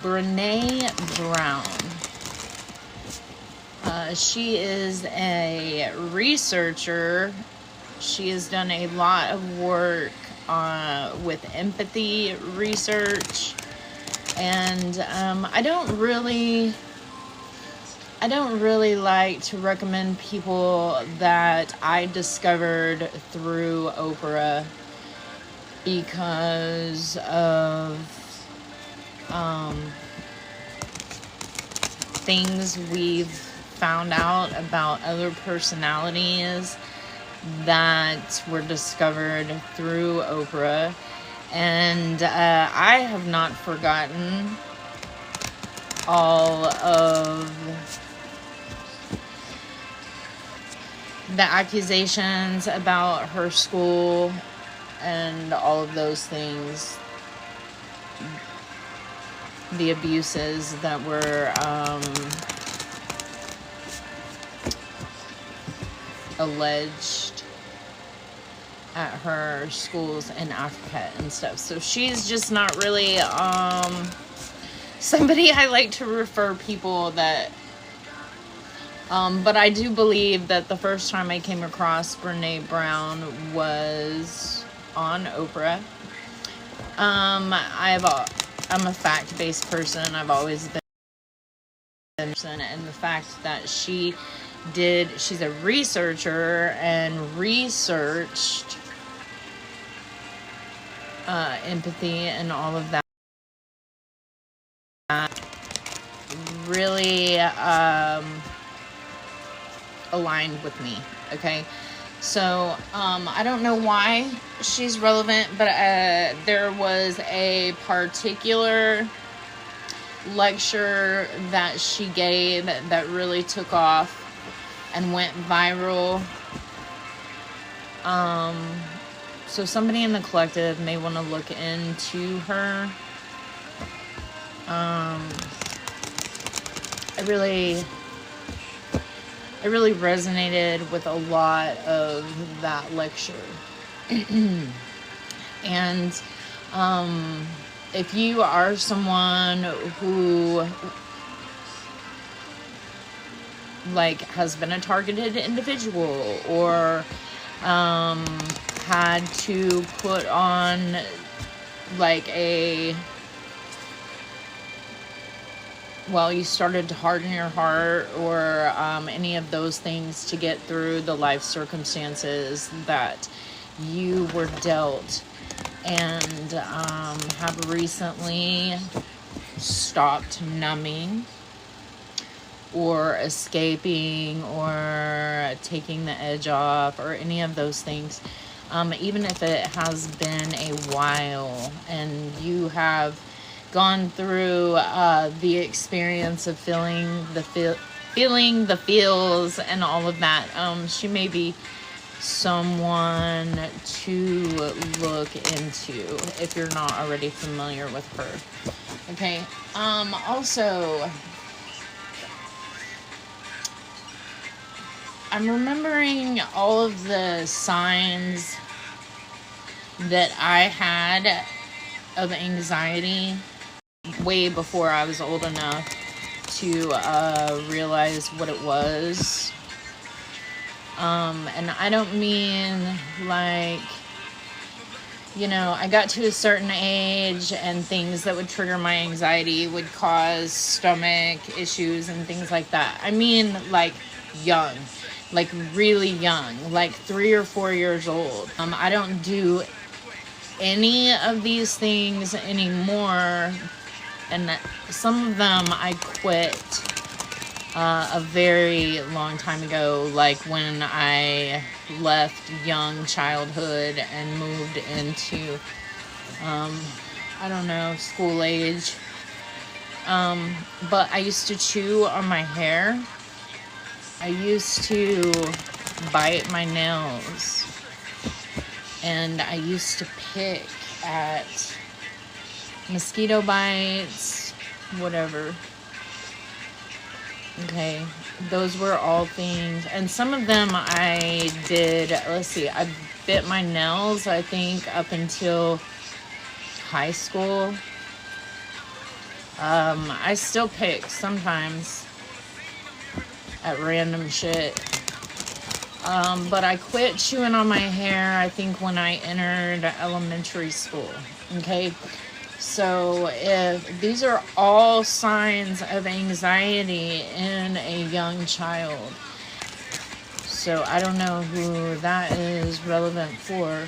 Brene Brown. She is a researcher. She has done a lot of work with empathy research, and I don't really like to recommend people that I discovered through Oprah because of things we've found out about other personalities that were discovered through Oprah. And I have not forgotten all of the accusations about her school and all of those things, the abuses that were alleged at her schools in Africa and stuff. So she's just not really somebody I like to refer people that but I do believe that the first time I came across Brene Brown was on Oprah. I'm a fact-based person. I've always been a person, and the fact that she's a researcher and researched empathy and all of that really aligned with me. Okay, so I don't know why she's relevant, but there was a particular lecture that she gave that really took off and went viral. So somebody in the collective may want to look into her. I really resonated with a lot of that lecture. And if you are someone who like has been a targeted individual or had to put on like you started to harden your heart or any of those things to get through the life circumstances that you were dealt, and have recently stopped numbing or escaping or taking the edge off or any of those things, even if it has been a while and you have gone through the experience of feeling the feels and all of that, she may be someone to look into if you're not already familiar with her. Okay. Also, I'm remembering all of the signs that I had of anxiety way before I was old enough to realize what it was. And I don't mean like, I got to a certain age and things that would trigger my anxiety would cause stomach issues and things like that. I mean like young, like really young, like 3 or 4 years old. I don't do any of these things anymore, and some of them I quit a very long time ago, like when I left young childhood and moved into school age. But I used to chew on my hair. I used to bite my nails. And I used to pick at mosquito bites, whatever. Okay, those were all things. And some of them I did, I bit my nails, I think, up until high school. I still pick sometimes at random shit. But I quit chewing on my hair, I think, when I entered elementary school. Okay. So if these are all signs of anxiety in a young child. So I don't know who that is relevant for.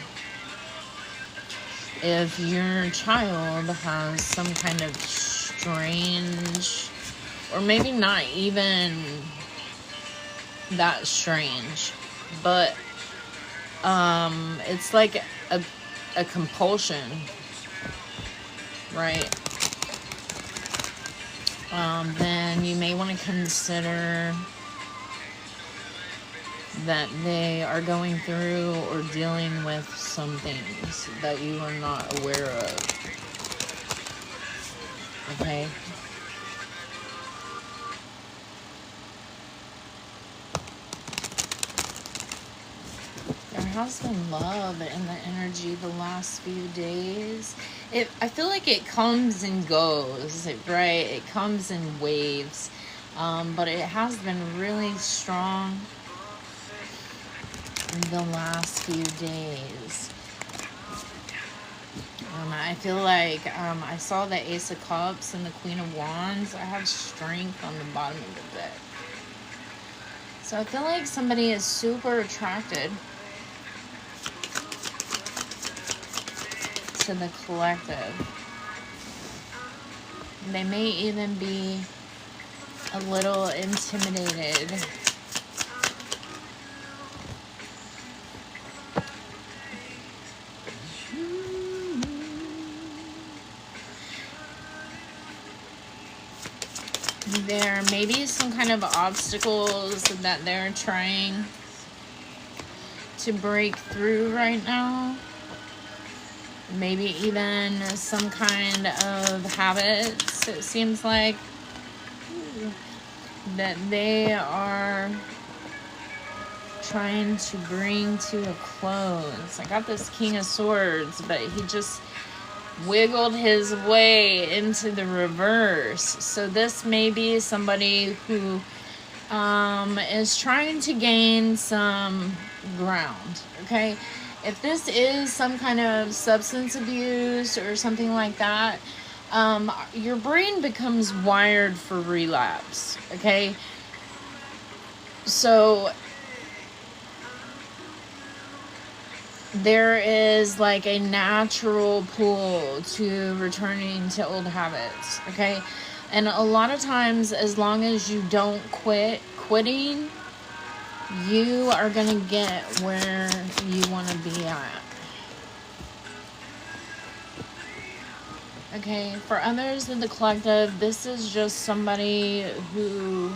If your child has some kind of strange, or maybe not even that strange, but it's like a compulsion, right? Then you may want to consider that they are going through or dealing with some things that you are not aware of. Okay? There has been love in the energy the last few days. I feel like it comes and goes, right? It comes in waves. But it has been really strong in the last few days. I feel like I saw the Ace of Cups and the Queen of Wands. I have strength on the bottom of the deck. So I feel like somebody is super attracted to the collective. They may even be a little intimidated. There may be some kind of obstacles that they're trying to break through right now. Maybe even some kind of habits, it seems like, that they are trying to bring to a close. I got this King of Swords, but he just wiggled his way into the reverse. So this may be somebody who is trying to gain some ground, okay? If this is some kind of substance abuse or something like that, your brain becomes wired for relapse, okay? So there is like a natural pull to returning to old habits, okay? And a lot of times, as long as you don't quitting, you are going to get where you want to be at. Okay, for others in the collective, this is just somebody who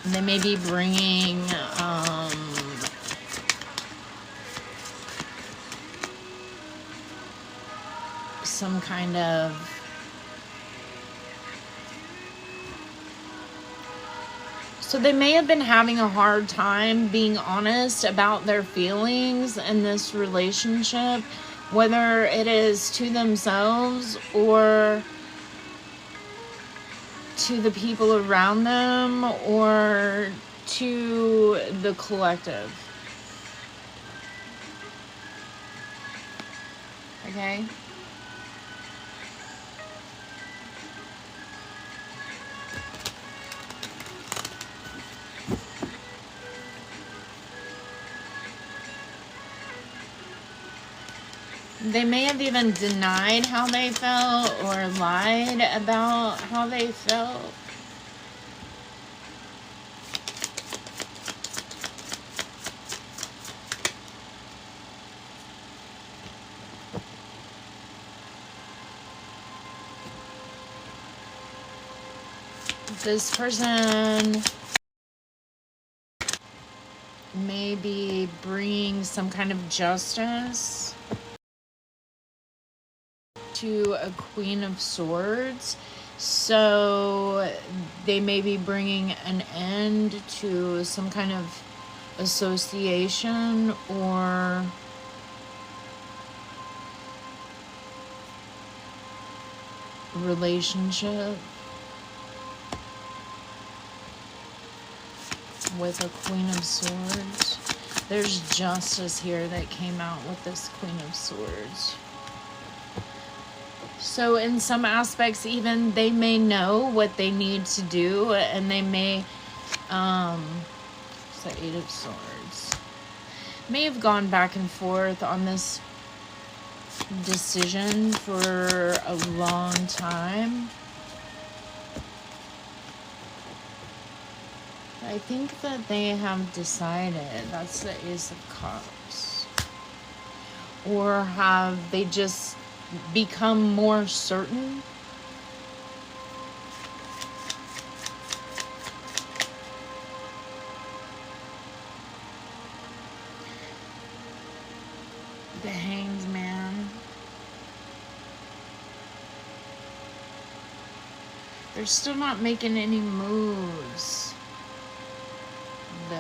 they may be bringing some kind of so they may have been having a hard time being honest about their feelings in this relationship, whether it is to themselves or to the people around them or to the collective. Okay? They may have even denied how they felt or lied about how they felt. This person may be bringing some kind of justice to a Queen of Swords. So they may be bringing an end to some kind of association or relationship with a Queen of Swords. There's justice here that came out with this Queen of Swords. So in some aspects, even they may know what they need to do, and they may, it's the Eight of Swords, may have gone back and forth on this decision for a long time. I think that they have decided. That's the Ace of Cups. Or have they just become more certain? The Hanged Man. They're still not making any moves, though.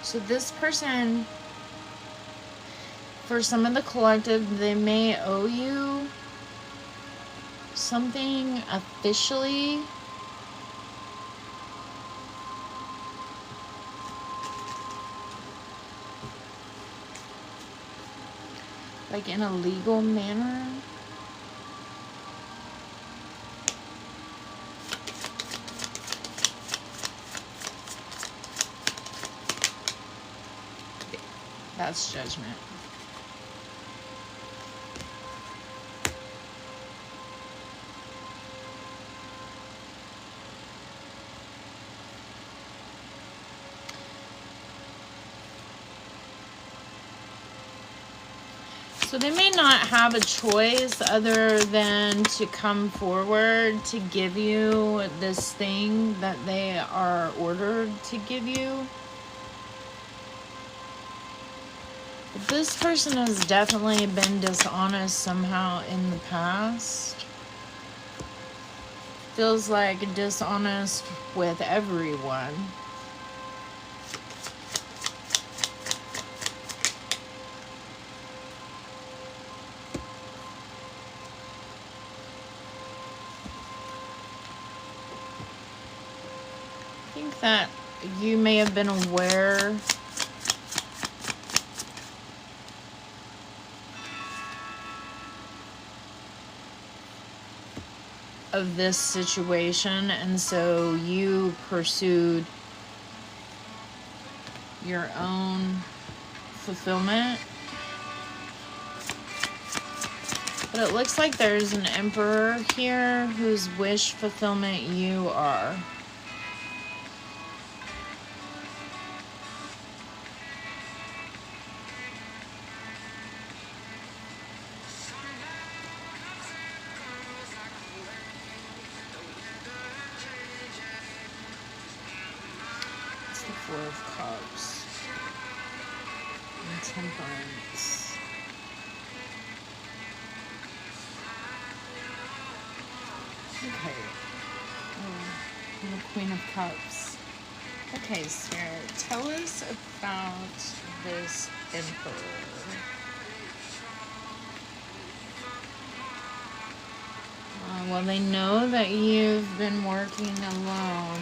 So this person, for some of the collective, they may owe you something officially. Like in a legal manner. That's Judgment. So they may not have a choice other than to come forward to give you this thing that they are ordered to give you. But this person has definitely been dishonest somehow in the past. Feels like dishonest with everyone. I think that you may have been aware of this situation, and so you pursued your own fulfillment. But it looks like there's an Emperor here whose wish fulfillment you are. Four of Cups and Temperance. Okay. Oh, and the Queen of Cups. Okay, Spirit, tell us about this Emperor. Well, they know that you've been working alone.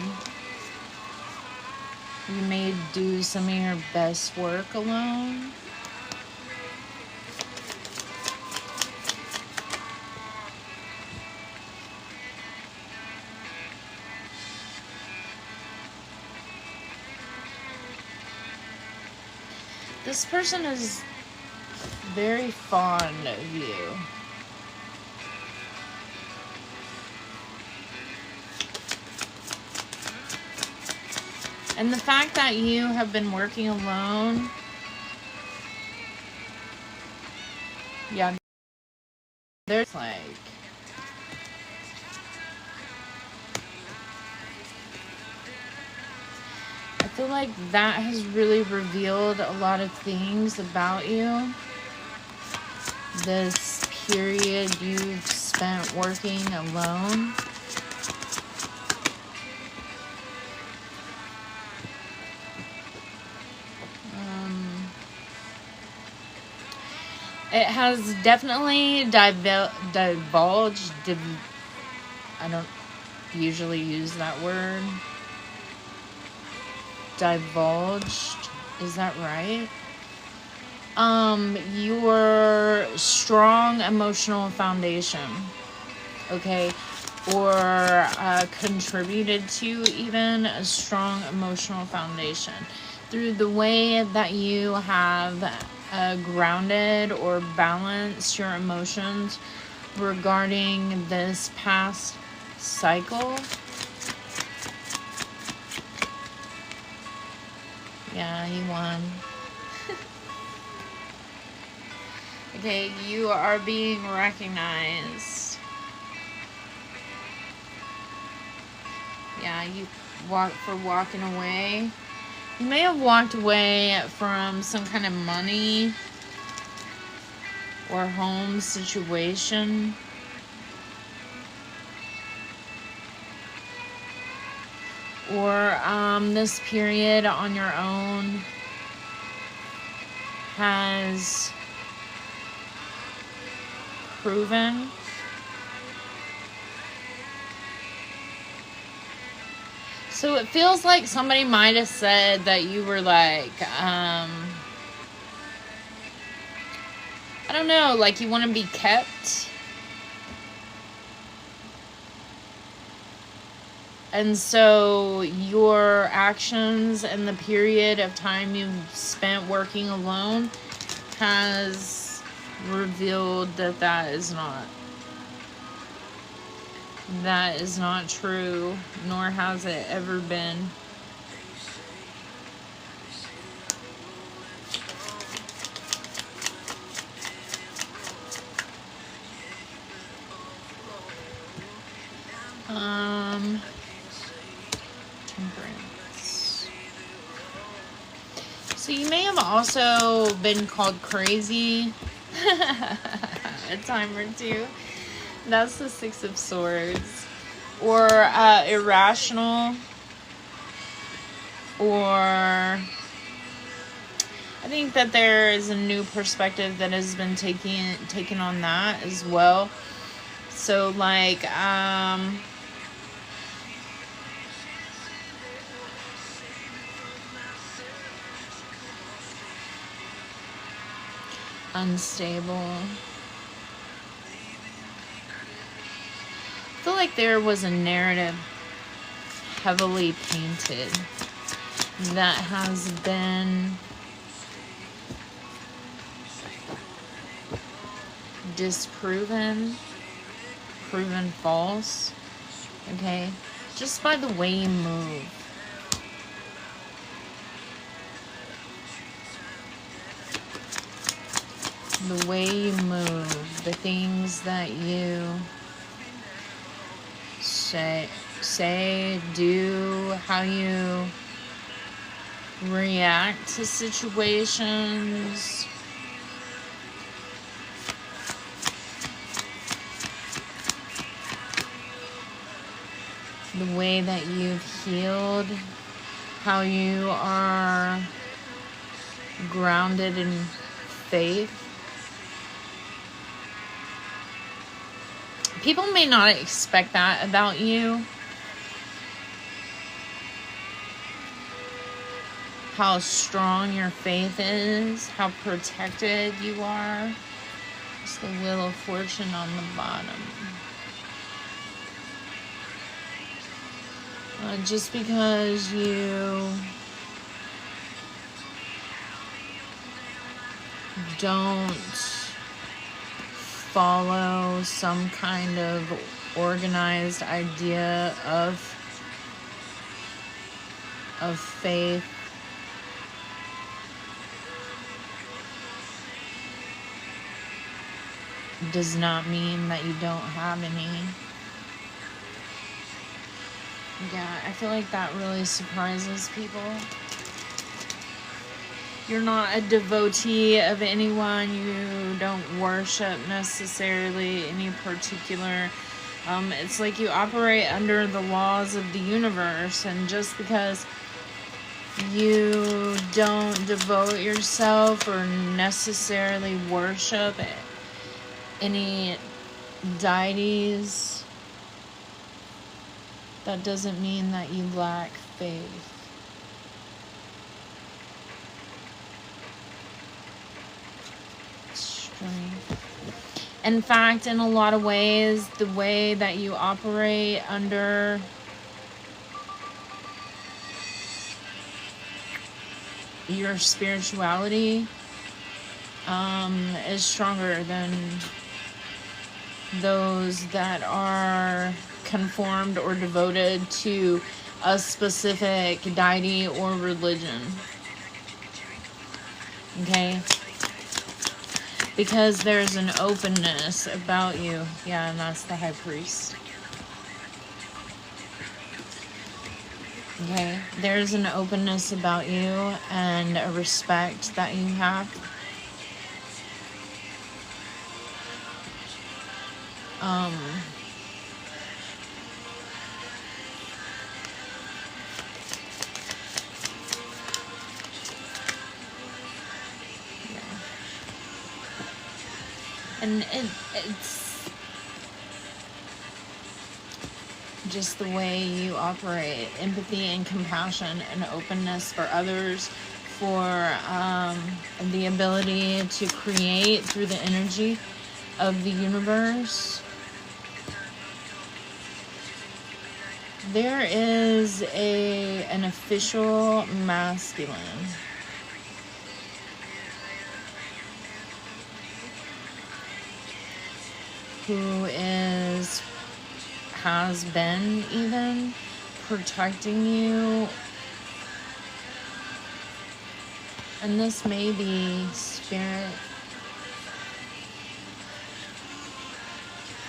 You may do some of your best work alone. This person is very fond of you. And the fact that you have been working alone, yeah, there's like, I feel like that has really revealed a lot of things about you. this period you've spent working alone. It has definitely divulged. I don't usually use that word. Divulged. Is that right? Your strong emotional foundation. Okay? Or contributed to even a strong emotional foundation. Through the way that you have grounded or balanced your emotions regarding this past cycle. Yeah, he won. Okay, you are being recognized. Yeah, you walking away. You may have walked away from some kind of money or home situation. Or this period on your own has proven so it feels like somebody might have said that you were like I don't know, like you want to be kept. And so your actions and the period of time you've spent working alone has revealed that that is not true, nor has it ever been. Temperance. So you may have also been called crazy a time or two. That's the Six of Swords. Or irrational. Or I think that there is a new perspective that has been taken on that as well. So like unstable. I feel like there was a narrative heavily painted that has been disproven, proven false, okay, just by the way you move. The way you move, the things that you say, do, how you react to situations. The way that you've healed, how you are grounded in faith. People may not expect that about you. How strong your faith is, how protected you are. It's the Wheel of Fortune on the bottom. Just because you don't follow some kind of organized idea of faith, does not mean that you don't have any. Yeah, I feel like that really surprises people. You're not a devotee of anyone. You don't worship necessarily any particular. It's like you operate under the laws of the universe, and just because you don't devote yourself or necessarily worship any deities, that doesn't mean that you lack faith. Strength. In fact, in a lot of ways, the way that you operate under your spirituality is stronger than those that are conformed or devoted to a specific deity or religion. Okay? Because there's an openness about you. Yeah, and that's the high priest. Okay? There's an openness about you and a respect that you have. And it's just the way you operate. Empathy and compassion and openness for others, for the ability to create through the energy of the universe. There is an official masculine who has been even protecting you, and this may be spirit,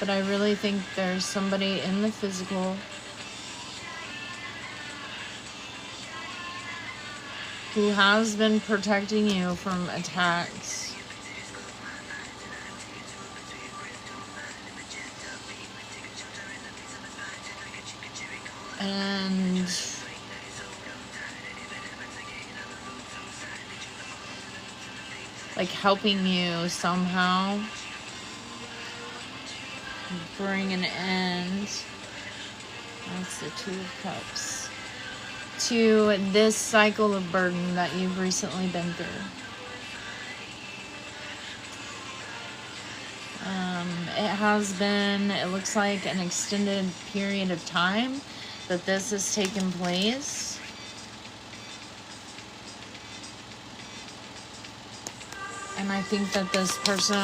but I really think there's somebody in the physical who has been protecting you from attacks. And like helping you somehow bring an end, that's the Two of Cups, to this cycle of burden that you've recently been through. It has been, it looks like, an extended period of time that this has taken place. And I think that this person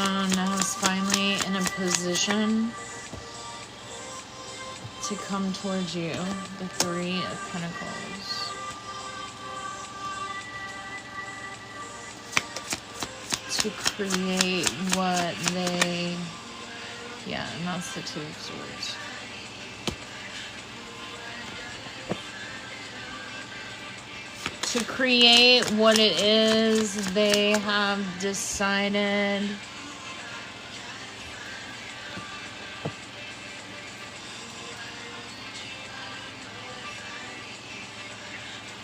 is finally in a position to come towards you. The Three of Pentacles. To create what they... Yeah, and that's the Two of Swords. To create what it is they have decided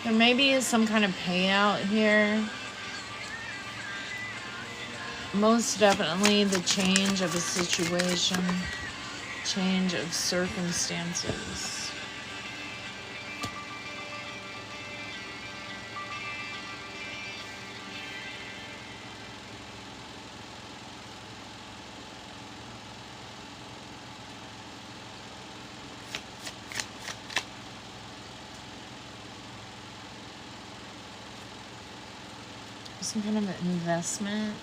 there maybe is some kind of payout here. Most definitely the change of a situation, change of circumstances. Some kind of investment.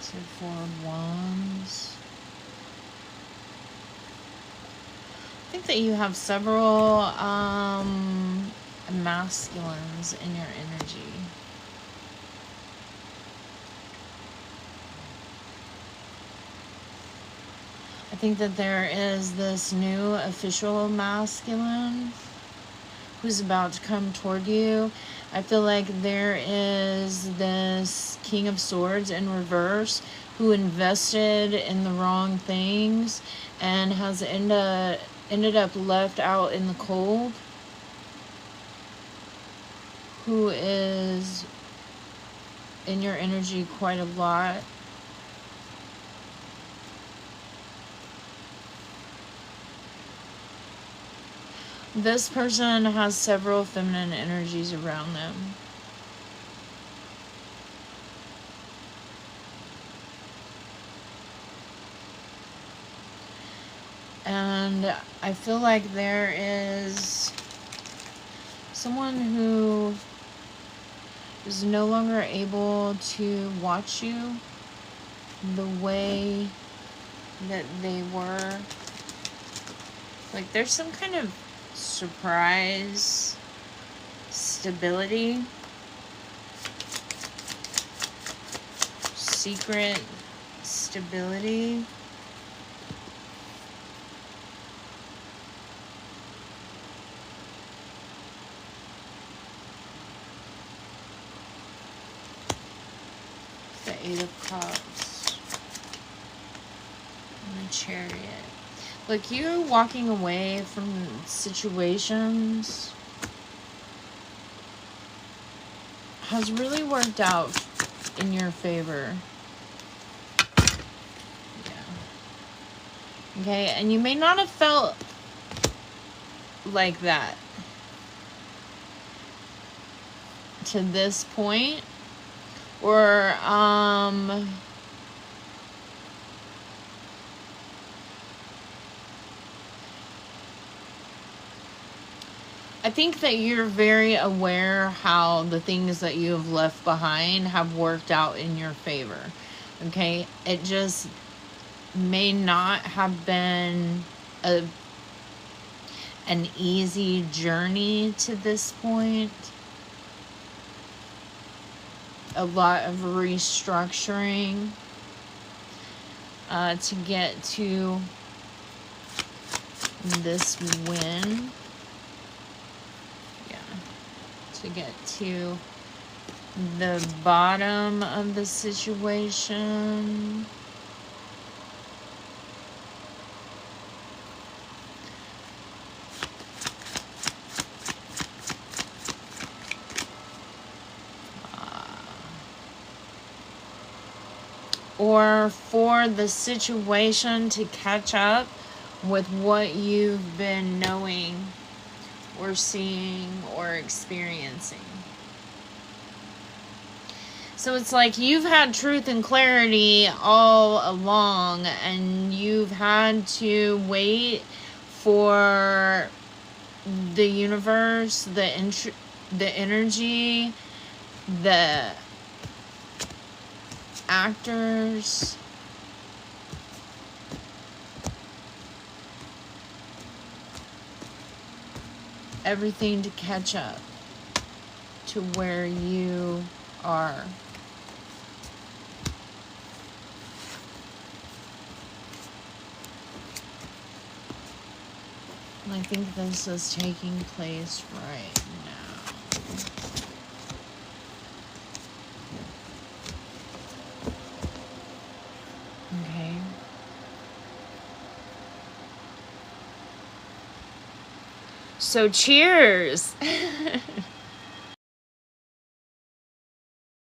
Two, 4 of Wands. I think that you have several masculines in your energy. I think that there is this new official masculine who's about to come toward you. I feel like there is this King of Swords in reverse who invested in the wrong things and has ended up left out in the cold, who is in your energy quite a lot. This person has several feminine energies around them. And I feel like there is someone who is no longer able to watch you the way that they were. Like there's some kind of surprise stability, secret stability. The Eight of Cups and the Chariot. Like you're walking away from situations has really worked out in your favor. Yeah. Okay, and you may not have felt like that to this point, or I think that you're very aware how the things that you have left behind have worked out in your favor. Okay? It just may not have been an easy journey to this point. A lot of restructuring to get to this win. To get to the bottom of the situation. Or for the situation to catch up with what you've been knowing or seeing or experiencing. So it's like you've had truth and clarity all along, and you've had to wait for the universe, the energy, the actors, everything to catch up to where you are. And I think this is taking place right now. Okay. So cheers.